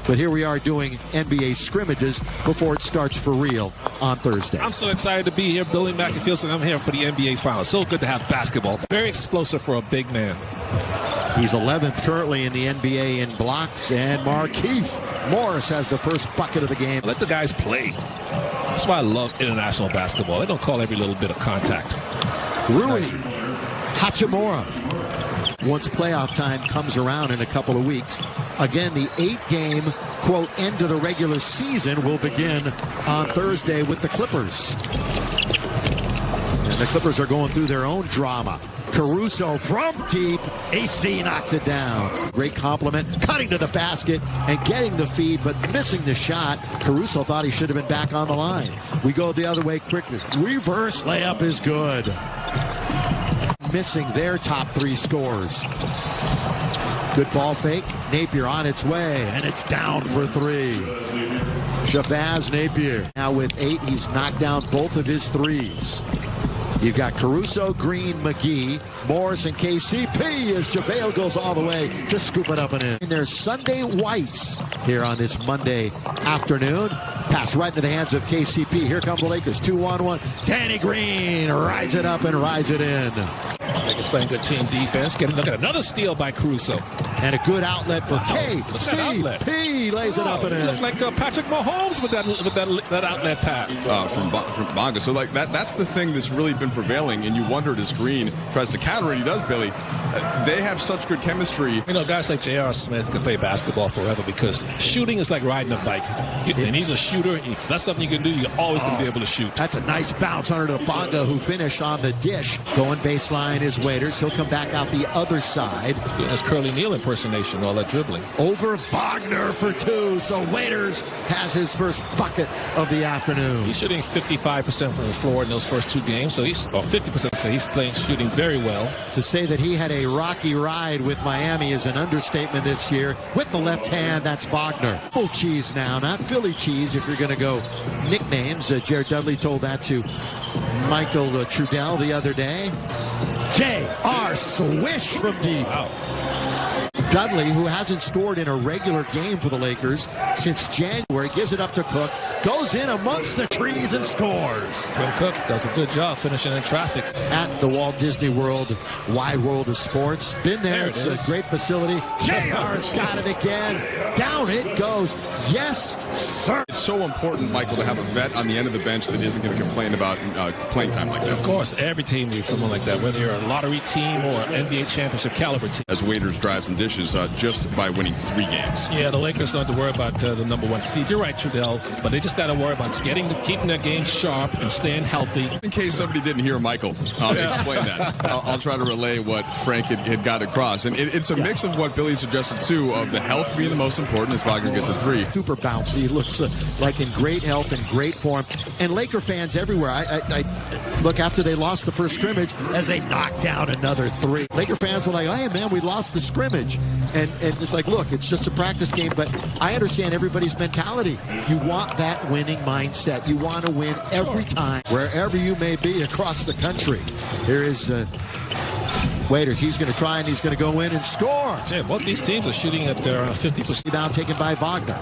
But here we are doing NBA scrimmages before it starts for real on Thursday. I'm so excited to be here. Billy Mack, it feels like I'm here for the NBA Finals. So good to have basketball. Very explosive for a big man. He's 11th currently in the NBA in blocks, and Markieff Morris has the first bucket of the game. Let the guys play. That's why I love international basketball. They don't call every little bit of contact. Rui Hachimura. Once playoff time comes around in a couple of weeks, again, the 8-game, quote, end of the regular season will begin on Thursday with the Clippers. And the Clippers are going through their own drama. Caruso from deep. AC knocks it down. Great compliment. Cutting to the basket and getting the feed, but missing the shot. Caruso thought he should have been back on the line. We go the other way quickly. Reverse layup is good. Missing their top 3 scores. Good ball fake. Napier on its way, and it's down for 3. Shabazz Napier. Now with 8, he's knocked down both of his threes. You've got Caruso, Green, McGee, Morris, and KCP as JaVale goes all the way to scoop it up and in. There's Sunday Whites here on this Monday afternoon. Pass right into the hands of KCP. Here come the Lakers. 2-on-1. Danny Green rides it up and rides it in. Lakers playing good team defense. Look at another steal by Caruso. And a good outlet for KCP. Lays it up and in. Look like Patrick Mahomes with that outlet pass. From Bonga. So like that's the thing that's really been prevailing, and you wonder, does Green tries to counter it? He does, Billy. They have such good chemistry. You know, guys like J.R. Smith can play basketball forever because shooting is like riding a bike. And he's a shooter. If that's something you can do, you're always going to be able to shoot. That's a nice bounce under to Bonga, who finished on the dish. Going baseline is Waiters. He'll come back out the other side. Doing his Curly Neal impersonation, all that dribbling. Over Wagner for 2. So Waiters has his first bucket of the afternoon. He's shooting 55% from the floor in those first 2 games. So he's 50%. So he's shooting very well. To say that he had a rocky ride with Miami is an understatement this year. With the left hand, that's Wagner. Full cheese now, not Philly cheese if you're going to go nicknames. Jared Dudley told that to Michael Trudell the other day. J.R. Swish from deep. Wow. Dudley, who hasn't scored in a regular game for the Lakers since January, gives it up to Cook, goes in amongst the trees and scores. Quinn Cook does a good job finishing in traffic. At the Walt Disney World, Wide World of Sports. Been there. It's a great facility. JR's got it again. Down it goes. Yes, sir. It's so important, Michael, to have a vet on the end of the bench that isn't going to complain about playing time like that. Of course, every team needs someone like that, whether you're a lottery team or an NBA championship caliber team. As Waiters drives and dishes just by winning 3 games. Yeah, the Lakers don't have to worry about the number 1 seed. You're right, Trudell, but they just got to worry about keeping their game sharp and staying healthy. In case somebody didn't hear Michael explain that, I'll try to relay what Frank had got across. And it's a mix of what Billy suggested, too, of the health being the most important as Wagner gets a 3. Super bouncy. He looks like in great health and great form. And Laker fans everywhere, I look after they lost the first scrimmage as they knocked down another 3. Laker fans were like, hey, man, we lost the scrimmage. And it's like, look, it's just a practice game, but I understand everybody's mentality. You want that winning mindset. You want to win every time, wherever you may be across the country. Here is Waiters. He's going to try, and he's going to go in and score. Yeah, both these teams are shooting at their 50%. Down taken by Wagner.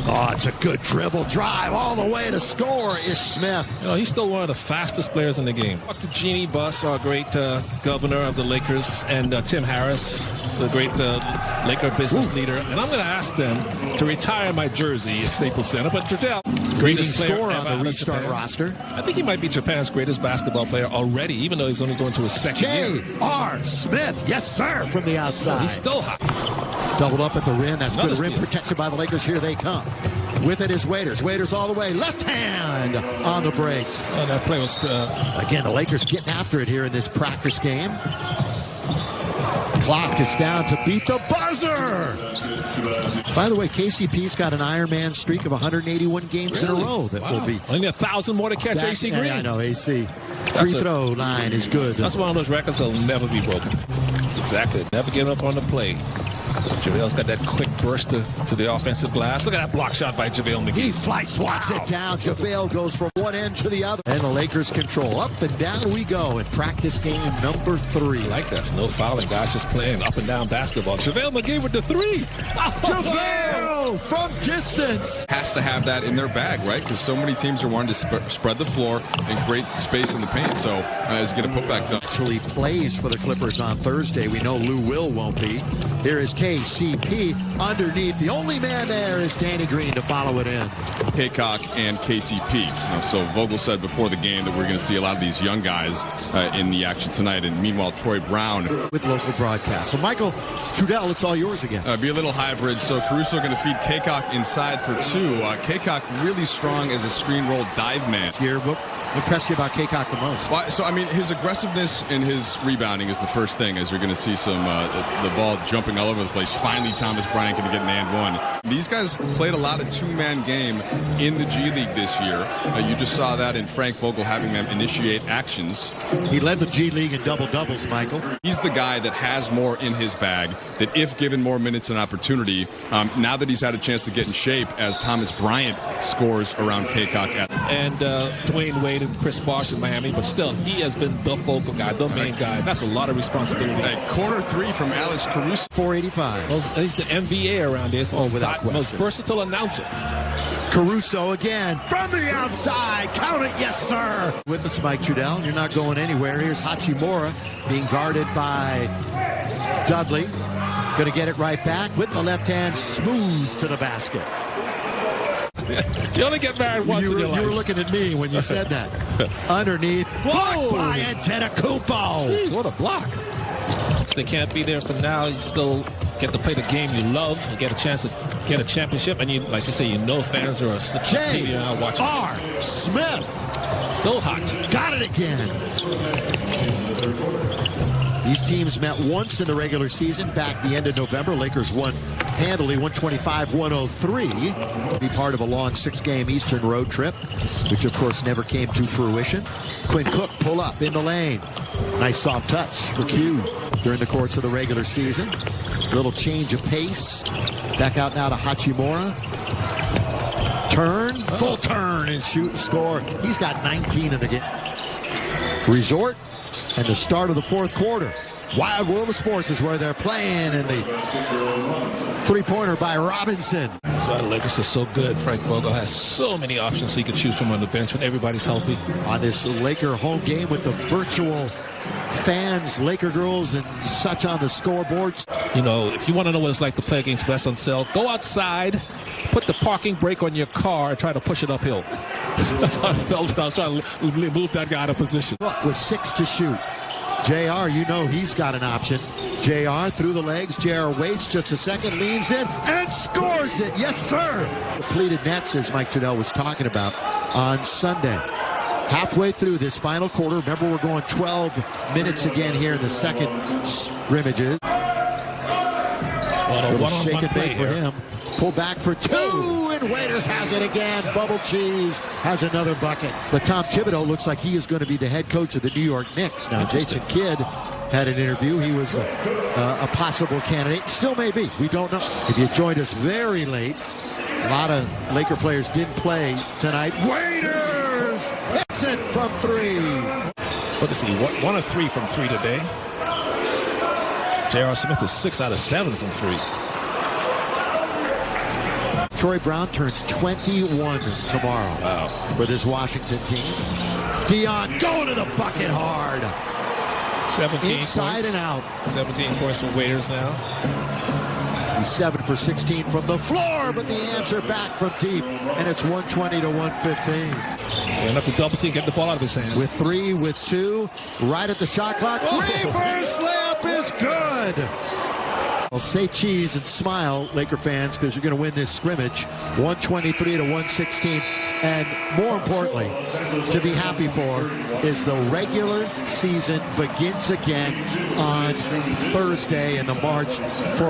Oh, it's a good dribble drive all the way to score. Ish Smith. You know, he's still one of the fastest players in the game. Talk to Jeannie Buss, our great governor of the Lakers, and Tim Harris, the great Laker business leader. And I'm going to ask them to retire my jersey at Staples Center. But Trudell, greatest score on the restart roster. I think he might be Japan's greatest basketball player already, even though he's only going to his second year. J.R. Smith, yes, sir, from the outside. He's still hot. Doubled up at the rim. That's Another good rim steal. protection by the Lakers. Here they come. With it is Waiters. Waiters all the way. Left hand on the break. Oh, that play was... Again, the Lakers getting after it here in this practice game. Clock is down to beat the buzzer. By the way, KCP's got an Ironman streak of 181 games in a row that will be... Only 1,000 more to catch AC Green. Yeah, I know, AC. Free throw line is good. That's one of those records that will never be broken. Exactly. Never give up on the play. JaVale's got that quick burst to the offensive glass. Look at that block shot by JaVale McGee. He fly swats it down. JaVale goes from one end to the other. And the Lakers control. Up and down we go in practice game number 3. I like that. No fouling, guys. Just playing up and down basketball. JaVale McGee with the 3. JaVale from distance. Has to have that in their bag, right? Because so many teams are wanting to spread the floor and create space in the paint. So is he going to put back done? Actually plays for the Clippers on Thursday. We know Lou Will won't be. Here is KCP underneath. The only man there is Danny Green to follow it in. Haycock and KCP. So Vogel said before the game that we're going to see a lot of these young guys in the action tonight. And meanwhile, Troy Brown with local broadcast. So Michael Trudell, it's all yours again. Be a little hybrid. So Caruso going to feed Haycock inside for 2. Haycock really strong as a screen roll dive man. Here, what impressed you about Haycock the most? Well, so, I mean, his aggressiveness and his rebounding is the first thing, as you're going to see some the ball jumping all over the place. Finally, Thomas Bryant going to get an and one. These guys played a lot of two-man game in the G League this year. You just saw that in Frank Vogel having them initiate actions. He led the G League in double-doubles, Michael. He's the guy that has more in his bag, that if given more minutes and opportunity, now that he's had a chance to get in shape as Thomas Bryant scores around Haycock. And Dwayne Wade and Chris Bosh in Miami, but still, he has been the focal guy, the main guy. That's a lot of responsibility. Corner 3 from Alex Caruso. 485. He's the MVA around there. So without question. Most versatile announcer. Caruso again from the outside. Count it, yes, sir. With us, Mike Trudell. You're not going anywhere. Here's Hachimura being guarded by Dudley. Going to get it right back with the left hand, smooth to the basket. You only get married once in your life. You were looking at me when you said that. Underneath. Blocked by Antetokounmpo. What a block. So they can't be there for now. You still get to play the game you love. You get a chance to get a championship. And you, like you say, you know fans are J. watching. R. Smith. Still hot. Got it again. These teams met once in the regular season back the end of November. Lakers won handily 125-103. Be part of a long 6-game Eastern road trip, which of course never came to fruition. Quinn Cook pull up in the lane. Nice soft touch for Q during the course of the regular season. Little change of pace. Back out now to Hachimura. Turn, full turn and shoot and score. He's got 19 in the game. Resort. And the start of the fourth quarter. Wild World of Sports is where they're playing, and the three-pointer by Robinson. That's why the Lakers are so good. Frank Vogel has so many options he can choose from on the bench when everybody's healthy. On this Laker home game with the virtual fans, Laker girls, and such on the scoreboards. You know, if you want to know what it's like to play against West on Cell, go outside, put the parking brake on your car, and try to push it uphill. That's how I felt when I was trying to move that guy out of position. With 6 to shoot. JR, you know he's got an option. JR through the legs. JR waits just a second, leans in, and scores it. Yes, sir. Depleted nets, as Mike Trudell was talking about on Sunday. Halfway through this final quarter. Remember, we're going 12 minutes again here in the second scrimmages. Well, little shake and bake for him. Pull back for 2, and Waiters has it again. Bubble Cheese has another bucket. But Tom Thibodeau looks like he is going to be the head coach of the New York Knicks. Now, Jason Kidd had an interview. He was a possible candidate. Still may be. We don't know. If you joined us very late, a lot of Laker players didn't play tonight. Waiters hits it from 3. What is he? 1 of 3 from 3 today. J.R. Smith is 6 out of 7 from 3. Troy Brown turns 21 tomorrow with his Washington team. Dion going to the bucket hard. 17 inside points. And out. 17 points for Waiters now. He's 7 for 16 from the floor, but the answer back from deep, and it's 120 to 115. Enough to double team, get the ball out of his hand. With 3, with 2, right at the shot clock. Reverse layup is good. Well, say cheese and smile, Laker fans, because you're going to win this scrimmage. 123 to 116. And more importantly, to be happy for is the regular season begins again on Thursday in the March for